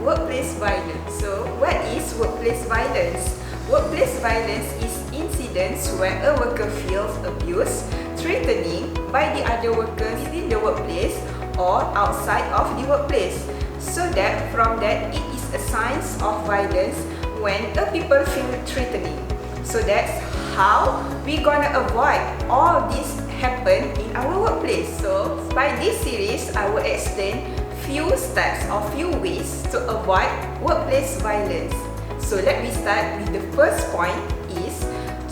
workplace violence. So, what is workplace violence? Workplace violence is incidents where a worker feels abused, threatening by the other workers within the workplace or outside of the workplace. So that from that it is a sign of violence when a people feel threatening. So that's how we gonna avoid all this happen in our workplace. So by this series, I will explain few steps or few ways to avoid workplace violence. So let me start with the first point is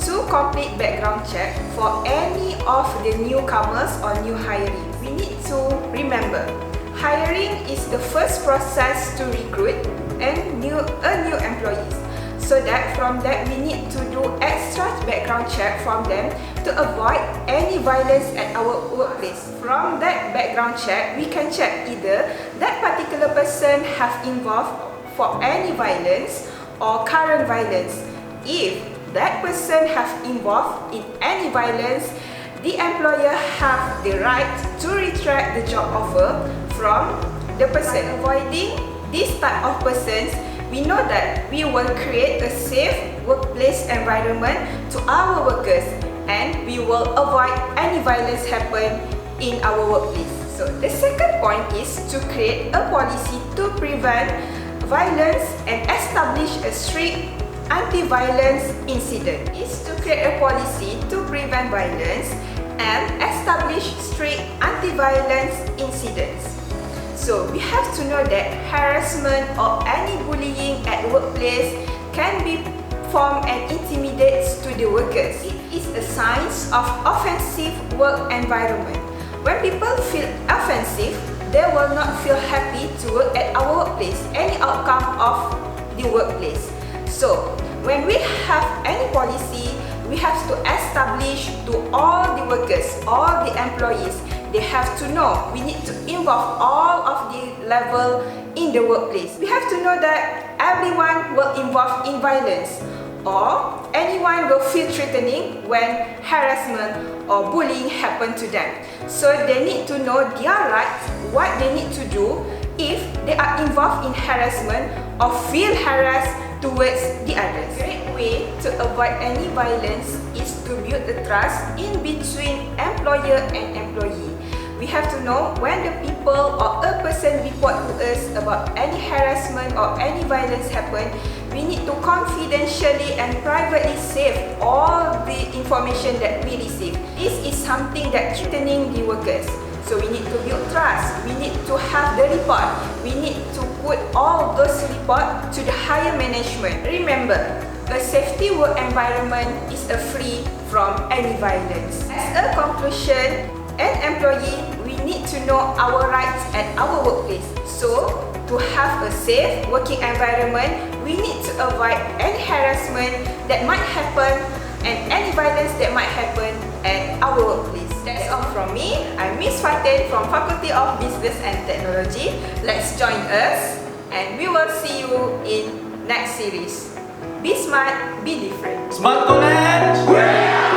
to complete background check for any of the newcomers or new hirees. We need to remember, hiring is the first process to recruit a new employees. So that from that we need to do extra background check from them to avoid any violence at our workplace. From that background check, we can check either that particular person have involved for any violence or current violence. If that person have involved in any violence, the employer have the right to retract the job offer from the person. Avoiding this type of persons, we know that we will create a safe workplace environment to our workers and we will avoid any violence happen in our workplace. So the second point is to create a policy to prevent violence and establish a strict anti-violence incident. Is to create a policy to prevent violence and establish strict anti-violence incidents. So we have to know that harassment or any bullying at workplace can be formed and intimidates to the workers. It is a sign of offensive work environment. When people feel offensive, they will not feel happy to work at our workplace, any outcome of the workplace. So, when we have any policy, we have to establish to all the workers, all the employees, they have to know, we need to involve all of the level in the workplace. We have to know that everyone will involve in violence or anyone will feel threatening when harassment or bullying happen to them. So they need to know their rights, what they need to do if they are involved in harassment or feel harassed towards the others. A great way to avoid any violence is to build the trust in between employer and employee. We have to know when the people or a person report to us about any harassment or any violence happen, we need to confidentially and privately save all the information that we receive. This is something that threatening the workers. So we need to build trust, we need to have the report, we need to put all those reports to the higher management. Remember, a safety work environment is free from any violence. As a conclusion, an employee, we need to know our rights at our workplace. So, to have a safe working environment, we need to avoid any harassment that might happen and any violence that might happen at our workplace. That's all from me. I'm Ms Fatin from Faculty of Business and Technology. Let's join us and we will see you in next series. Be smart, be different. Smart College! Yeah!